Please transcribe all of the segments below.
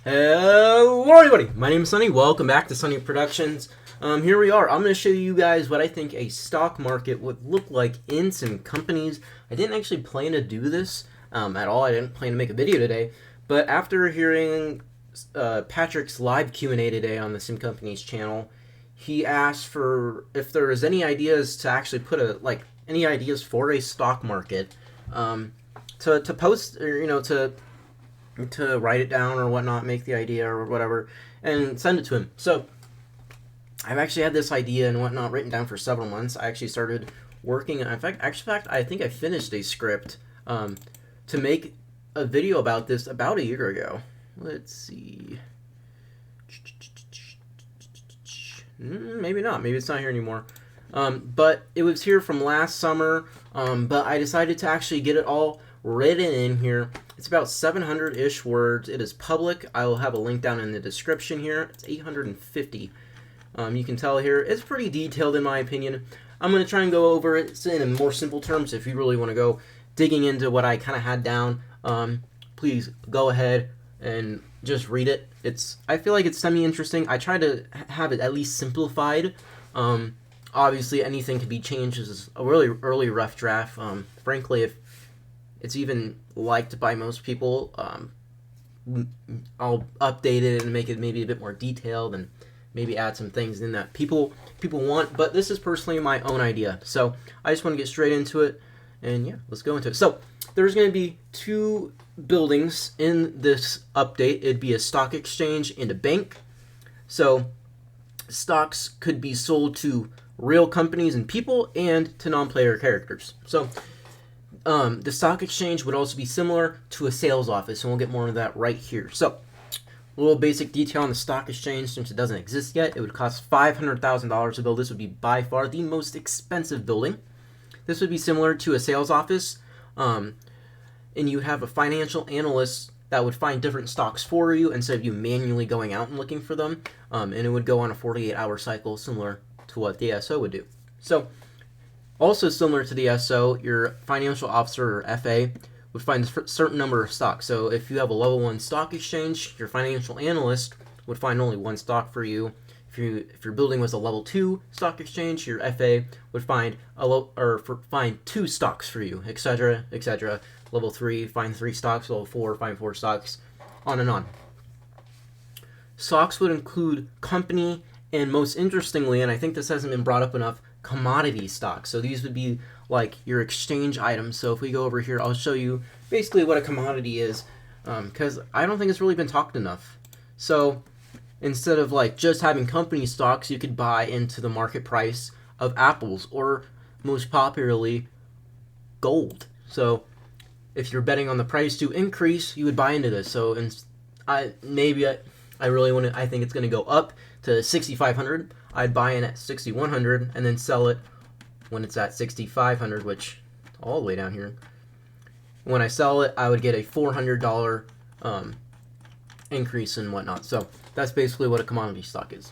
Hello everybody, my name is Sunny. Welcome back to Sunny Productions. Here we are. I'm going to show you guys what I think a stock market would look like in some companies. I didn't actually plan to do this at all. I didn't plan to make a video today. But after hearing Patrick's live Q&A today on the Sim Company's channel, he asked for if there was any ideas to actually put any ideas for a stock market to post, or to write it down or whatnot, make the idea or whatever, and send it to him. So I've actually had this idea and whatnot written down for several months. I actually started working. In fact, I think I finished a script to make a video about this about a year ago. Let's see. Maybe not. Maybe it's not here anymore. But it was here from last summer. But I decided to actually get it all written in here. It's about 700-ish words. It is public. I will have a link down in the description here. It's 850. You can tell here. It's pretty detailed in my opinion. I'm going to try and go over it in more simple terms. If you really want to go digging into what I kind of had down, please go ahead and just read it. I feel like it's semi-interesting. I try to have it at least simplified. Obviously, anything can be changed. This is a really early rough draft. Frankly, if it's even liked by most people, I'll update it and make it maybe a bit more detailed and maybe add some things in that people want. But this is personally my own idea. So I just want to get straight into it. And yeah, let's go into it. So there's going to be two buildings in this update. It'd be a stock exchange and a bank. So stocks could be sold to real companies and people and to non-player characters. So the stock exchange would also be similar to a sales office, and we'll get more of that right here. So a little basic detail on the stock exchange, since it doesn't exist yet. It would cost $500,000 to build. This would be by far the most expensive building. This would be similar to a sales office, and you have a financial analyst that would find different stocks for you instead of you manually going out and looking for them, and it would go on a 48-hour cycle similar to what the SO would do. So also similar to the SO, your financial officer or FA would find a certain number of stocks. So if you have a level 1 stock exchange, your financial analyst would find only one stock for you. If your building was a level 2 stock exchange, your FA would find find 2 stocks for you, etc., etc. Level 3, find 3 stocks. Level 4, find 4 stocks, on and on. Stocks would include company and, most interestingly, and I think this hasn't been brought up enough, commodity stocks. So these would be like your exchange items. So if we go over here, I'll show you basically what a commodity is, because I don't think it's really been talked enough. So instead of just having company stocks, you could buy into the market price of apples, or most popularly, gold. If you're betting on the price to increase, you would buy into this. So I think it's going to go up to 6,500. I'd buy in at 6,100 and then sell it when it's at 6,500, which all the way down here. When I sell it, I would get a $400 increase and whatnot. So that's basically what a commodity stock is.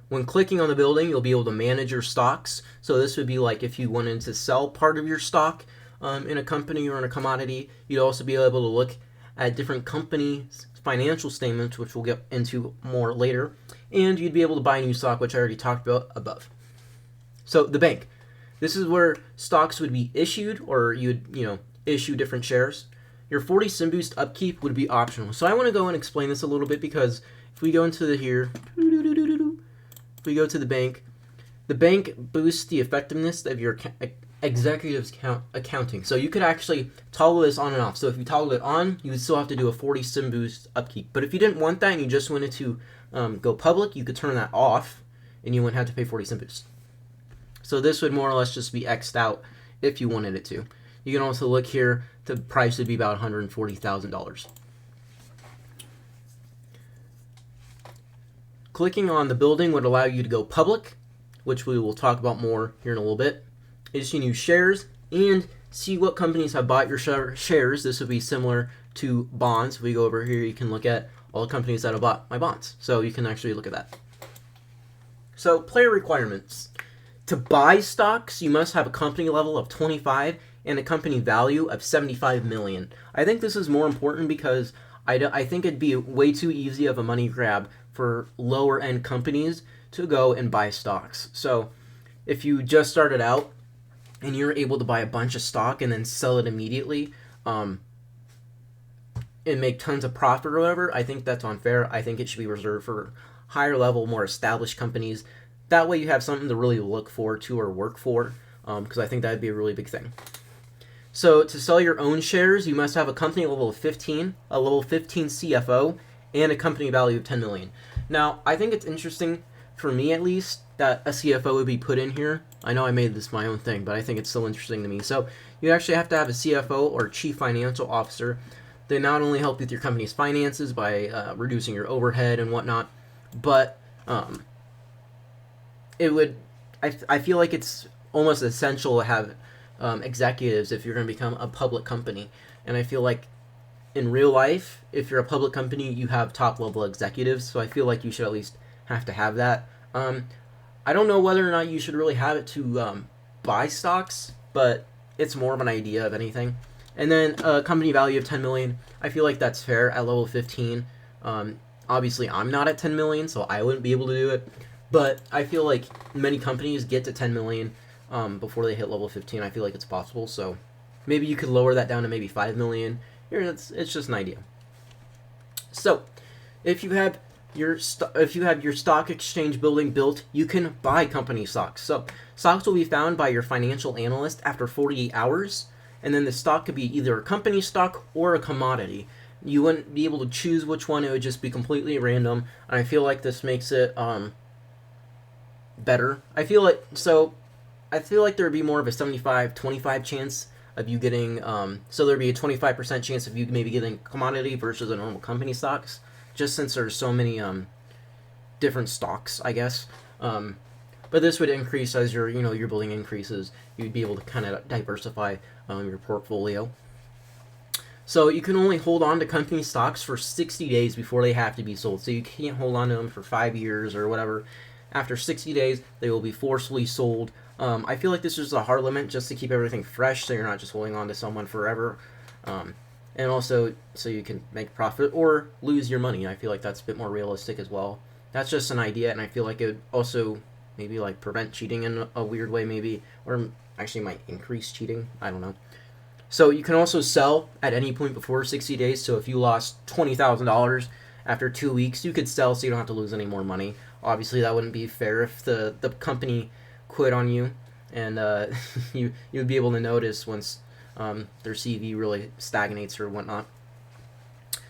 When clicking on the building, you'll be able to manage your stocks. So this would be like if you wanted to sell part of your stock in a company or in a commodity. You'd also be able to look at different companies' financial statements, which we'll get into more later, and you'd be able to buy a new stock, which I already talked about above. So the bank. This is where stocks would be issued, or you'd issue different shares. Your 40 Sim Boost upkeep would be optional. So I want to go and explain this a little bit, because if we go into if we go to the bank boosts the effectiveness of your executive's accounting. So you could actually toggle this on and off. So if you toggle it on, you would still have to do a 40 Sim Boost upkeep. But if you didn't want that and you just wanted to go public, you could turn that off and you wouldn't have to pay 40 Sim Boost. So this would more or less just be X'd out if you wanted it to. You can also look here, the price would be about $140,000. Clicking on the building would allow you to go public, which we will talk about more here in a little bit. Issue new shares and see what companies have bought your shares. This would be similar to bonds. If we go over here, you can look at all the companies that have bought my bonds. So you can actually look at that. So player requirements. To buy stocks, you must have a company level of 25 and a company value of 75 million. I think this is more important because I think it'd be way too easy of a money grab for lower end companies to go and buy stocks. So if you just started out and you're able to buy a bunch of stock and then sell it immediately, and make tons of profit or whatever, I think that's unfair. I think it should be reserved for higher level, more established companies. That way you have something to really look forward to or work for, because I think that would be a really big thing. So to sell your own shares, you must have a company level of 15, a level 15 CFO, and a company value of 10 million. Now, I think it's interesting, for me at least, that a CFO would be put in here. I know I made this my own thing, but I think it's still interesting to me. So you actually have to have a CFO or Chief Financial Officer. They not only help with your company's finances by reducing your overhead and whatnot, but it would. I feel like it's almost essential to have executives if you're going to become a public company. And I feel like in real life, if you're a public company, you have top level executives. So I feel like you should at least have to have that. I don't know whether or not you should really have it to buy stocks, but it's more of an idea of anything. And then a company value of 10 million. I feel like that's fair at level 15. Obviously, I'm not at 10 million, so I wouldn't be able to do it. But I feel like many companies get to 10 million before they hit level 15. I feel like it's possible. So maybe you could lower that down to maybe 5 million. Here, it's just an idea. So if you have your stock exchange building built, you can buy company stocks. So stocks will be found by your financial analyst after 48 hours. And then the stock could be either a company stock or a commodity. You wouldn't be able to choose which one. It would just be completely random. And I feel like this makes it better. I feel like there would be more of a 75-25 chance of you getting, so there would be a 25% chance of you maybe getting commodity versus a normal company stocks, just since there's so many different stocks, I guess. But this would increase as your building increases. You'd be able to kind of diversify your portfolio. So you can only hold on to company stocks for 60 days before they have to be sold. So you can't hold on to them for 5 years or whatever. After 60 days, they will be forcefully sold. I feel like this is a hard limit just to keep everything fresh, so you're not just holding on to someone forever. And also so you can make profit or lose your money. I feel like that's a bit more realistic as well. That's just an idea, and I feel like it would also maybe like prevent cheating in a weird way, maybe, or actually might increase cheating. I don't know. So you can also sell at any point before 60 days. So if you lost $20,000 after 2 weeks, you could sell so you don't have to lose any more money. Obviously, that wouldn't be fair if the company quit on you, and you'd be able to notice once their CV really stagnates or whatnot.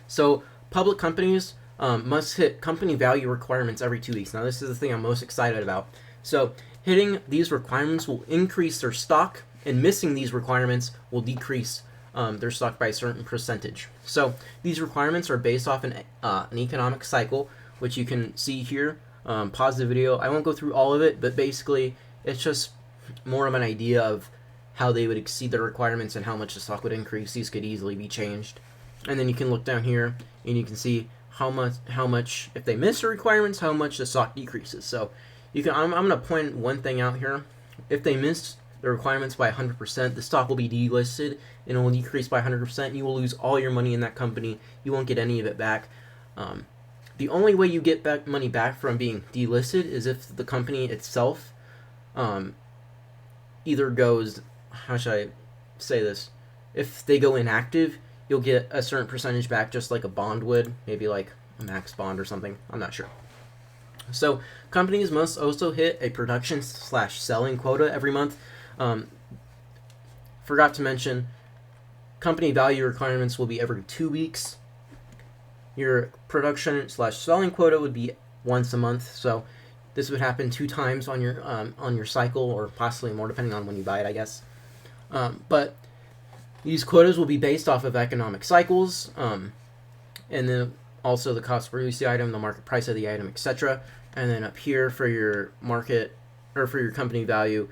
So public companies must hit company value requirements every 2 weeks. Now, this is the thing I'm most excited about. So hitting these requirements will increase their stock, and missing these requirements will decrease their stock by a certain percentage. So these requirements are based off an economic cycle, which you can see here. Pause the video. I won't go through all of it, but basically it's just more of an idea of how they would exceed their requirements and how much the stock would increase. These could easily be changed. And then you can look down here and you can see how much if they miss the requirements, how much the stock decreases. So you can I'm going to point one thing out here. If they miss the requirements by 100%, the stock will be delisted and it will decrease by 100%. You will lose all your money in that company. You won't get any of it back. The only way you get money back from being delisted is if the company itself either goes, how should I say this? If they go inactive, you'll get a certain percentage back, just like a bond would, maybe like a max bond or something. I'm not sure. So companies must also hit a production/selling quota every month. Forgot to mention, company value requirements will be every 2 weeks. Your production/selling quota would be once a month. So this would happen 2 times on your cycle, or possibly more depending on when you buy it, I guess. But these quotas will be based off of economic cycles, and then also the cost to produce the item, the market price of the item, etc. And then up here for your market or for your company value,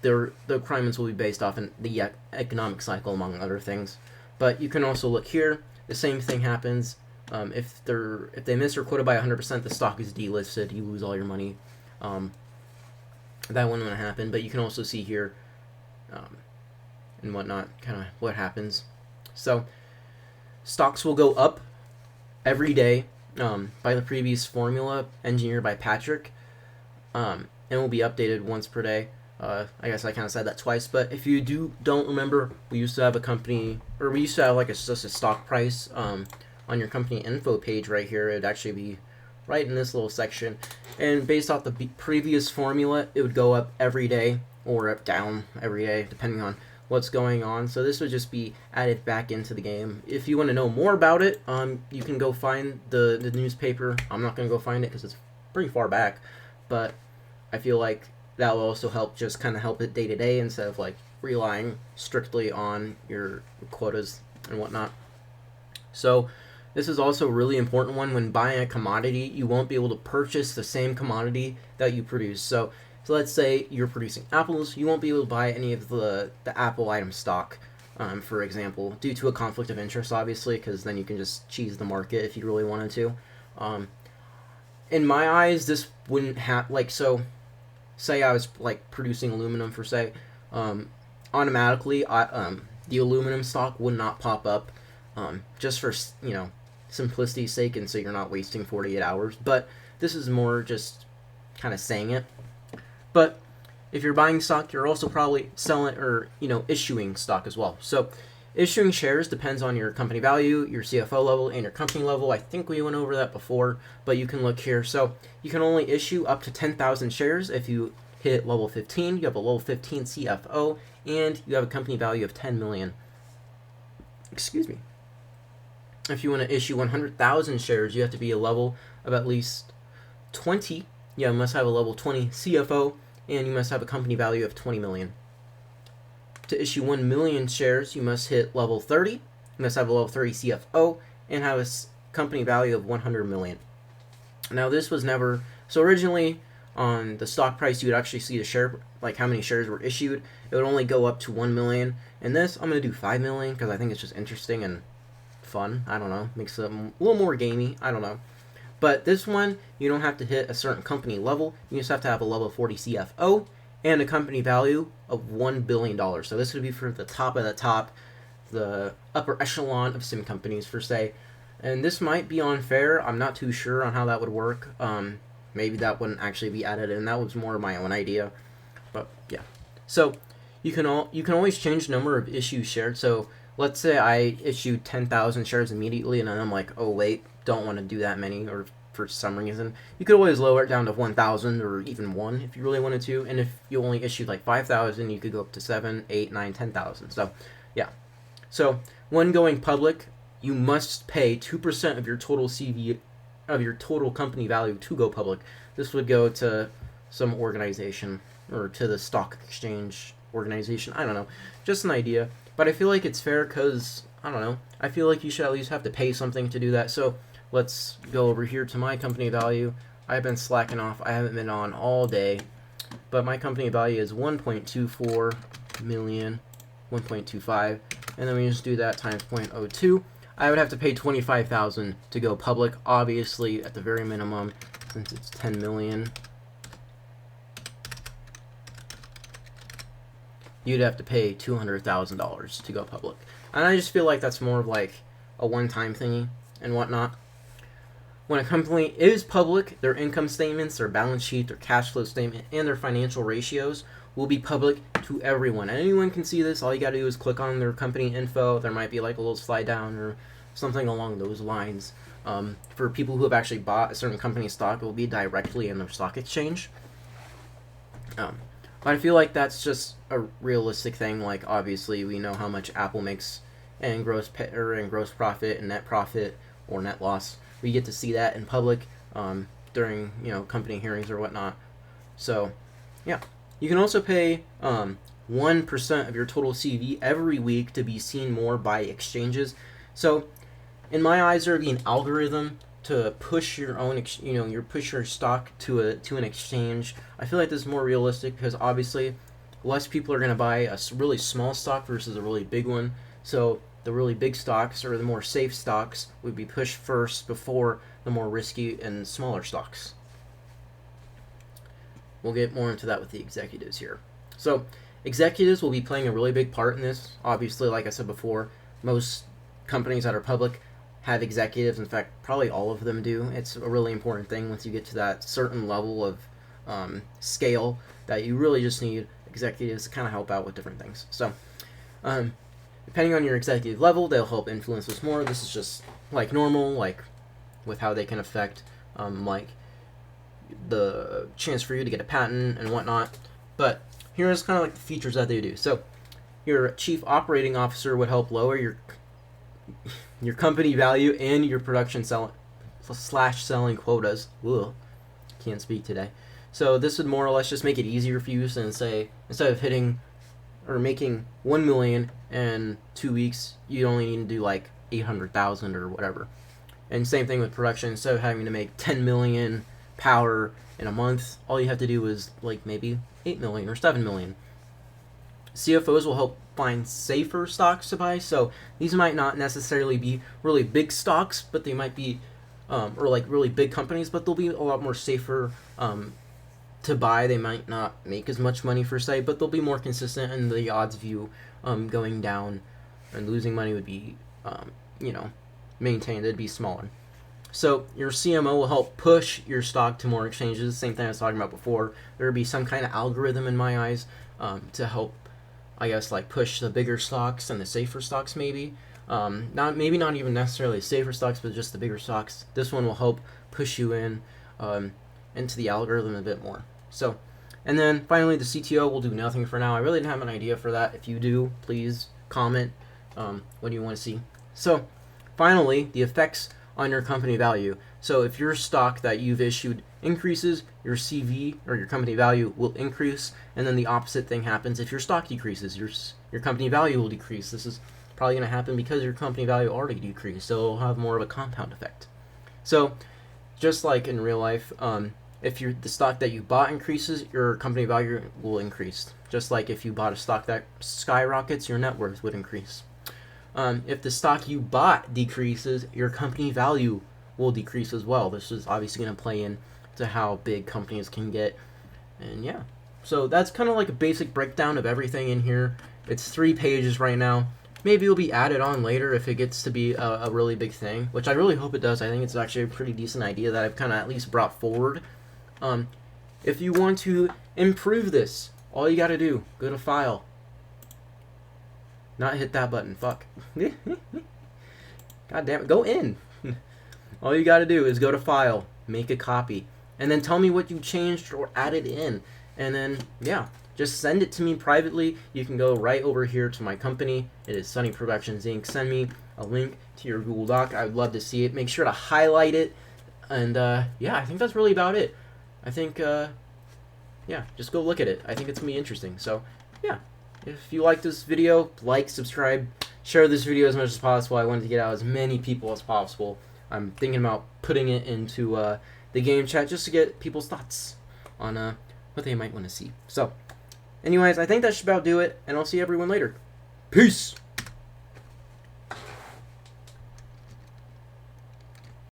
the requirements will be based off in the economic cycle, among other things. But you can also look here. The same thing happens. If they miss their quota by 100%, the stock is delisted. You lose all your money. That wouldn't happen. But you can also see here and whatnot, kind of what happens. So stocks will go up every day by the previous formula engineered by Patrick, and will be updated once per day. I guess I kind of said that twice, but if you don't remember, we used to have a company, or we used to have like just a stock price on your company info page right here. It'd actually be right in this little section, and based off the previous formula, it would go up every day or up down every day depending on what's going on. So this would just be added back into the game. If you want to know more about it, you can go find the newspaper. I'm not going to go find it because it's pretty far back, but I feel like that will also help, just kind of help it day to day instead of like relying strictly on your quotas and whatnot. So this is also a really important one. When buying a commodity, you won't be able to purchase the same commodity that you produce. So let's say you're producing apples, you won't be able to buy any of the apple item stock, for example, due to a conflict of interest, obviously, because then you can just cheese the market if you really wanted to. In my eyes, this wouldn't have, like, so say I was like producing aluminum for say, automatically the aluminum stock would not pop up, just for simplicity's sake, and so you're not wasting 48 hours. But this is more just kind of saying it. But if you're buying stock, you're also probably selling or issuing stock as well. So issuing shares depends on your company value, your CFO level, and your company level. I think we went over that before, but you can look here. So you can only issue up to 10,000 shares if you hit level 15, you have a level 15 CFO, and you have a company value of 10 million. Excuse me. If you want to issue 100,000 shares, you have to be a level of at least 20. You must have a level 20 CFO, and you must have a company value of 20 million. To issue 1 million shares, you must hit level 30, you must have a level 30 CFO, and have a company value of 100 million. Now this was never, so originally on the stock price, you would actually see the share, like how many shares were issued. It would only go up to 1 million. And this, I'm going to do 5 million because I think it's just interesting and fun. I don't know, makes it a little more gamey. I don't know. But this one, you don't have to hit a certain company level. You just have to have a level 40 CFO and a company value of $1 billion. So this would be for the top of the top, the upper echelon of sim companies, per se. And this might be unfair. I'm not too sure on how that would work. Maybe that wouldn't actually be added in. That was more of my own idea. But yeah. So you can always change the number of issues shared. So let's say I issue 10,000 shares immediately, and then I'm like, oh wait, don't want to do that many, or for some reason. You could always lower it down to 1,000 or even 1 if you really wanted to. And if you only issued like 5,000, you could go up to 7, 8, 9, 10,000. So yeah. So when going public, you must pay 2% of your total CV, of your total company value to go public. This would go to some organization or to the stock exchange organization. I don't know. Just an idea. But I feel like it's fair because, I don't know, I feel like you should at least have to pay something to do that. So let's go over here to my company value. I've been slacking off. I haven't been on all day. But my company value is 1.24 million, 1.25. And then we just do that times 0.02. I would have to pay 25,000 to go public, obviously at the very minimum, since it's 10 million. You'd have to pay $200,000 to go public. And I just feel like that's more of like a one-time thingy and whatnot. When a company is public, their income statements, their balance sheet, their cash flow statement, and their financial ratios will be public to everyone. And anyone can see this. All you gotta do is click on their company info. There might be like a little slide down or something along those lines. For people who have actually bought a certain company stock, it will be directly in their stock exchange. But I feel like that's just a realistic thing. Like, obviously, we know how much Apple makes in gross profit and net profit or net loss. We get to see that in public during company hearings or whatnot. So, yeah. You can also pay 1% of your total CV every week to be seen more by exchanges. So, in my eyes, there would be an algorithm to push your own, push your stock to an exchange. I feel like this is more realistic because obviously, less people are going to buy a really small stock versus a really big one. So the really big stocks or the more safe stocks would be pushed first before the more risky and smaller stocks. We'll get more into that with the executives here. So executives will be playing a really big part in this. Obviously, like I said before, most companies that are public have executives. In fact, probably all of them do. It's a really important thing once you get to that certain level of scale that you really just need executives to kind of help out with different things. So, depending on your executive level, they'll help influence us more. This is just like normal, like with how they can affect like the chance for you to get a patent and whatnot. But here's kind of like the features that they do. So your chief operating officer would help lower your company value and your production selling quotas. Ugh, can't speak today. So this would more or less just make it easier for you, and say instead of hitting or making 1 million in 2 weeks, you only need to do like 800,000 or whatever. And same thing with production. Instead of having to make 10 million power in a month, all you have to do is like maybe 8 million or 7 million. CFOs will help find safer stocks to buy. So these might not necessarily be really big stocks, but they might be, or like really big companies, but they'll be a lot more safer to buy. They might not make as much money per se, but they'll be more consistent, and the odds of you going down and losing money would be, maintained. It'd be smaller. So your CMO will help push your stock to more exchanges. Same thing I was talking about before. There would be some kind of algorithm in my eyes to help, I guess, like push the bigger stocks and the safer stocks maybe. Not even necessarily safer stocks, but just the bigger stocks. This one will help push you into the algorithm a bit more. So, and then finally the CTO will do nothing for now. I really didn't have an idea for that. If you do, please comment. What do you want to see? So, finally, the effects on your company value. So if your stock that you've issued increases, your CV or your company value will increase, and then the opposite thing happens if your stock decreases. Your company value will decrease. This is probably going to happen because your company value already decreased, so it'll have more of a compound effect. So just like in real life, if the stock that you bought increases, your company value will increase. Just like if you bought a stock that skyrockets, your net worth would increase. If the stock you bought decreases, your company value will decrease as well. This is obviously going to play into how big companies can get. And yeah, so that's kind of like a basic breakdown of everything in here. It's 3 pages right now. Maybe it'll be added on later if it gets to be a really big thing, which I really hope it does. I think it's actually a pretty decent idea that I've kind of at least brought forward. If you want to improve this, all you got to do, go to File. Not hit that button. Fuck. God damn it. Go in. All you got to do is go to File, make a copy, and then tell me what you changed or added in. And then, yeah, just send it to me privately. You can go right over here to my company. It is Sunny Productions Inc. Send me a link to your Google Doc. I would love to see it. Make sure to highlight it. And, yeah, I think that's really about it. I think, yeah, just go look at it. I think it's going to be interesting. So, yeah. If you like this video, like, subscribe, share this video as much as possible. I wanted to get out as many people as possible. I'm thinking about putting it into the game chat just to get people's thoughts on what they might want to see. So, anyways, I think that should about do it, and I'll see everyone later. Peace!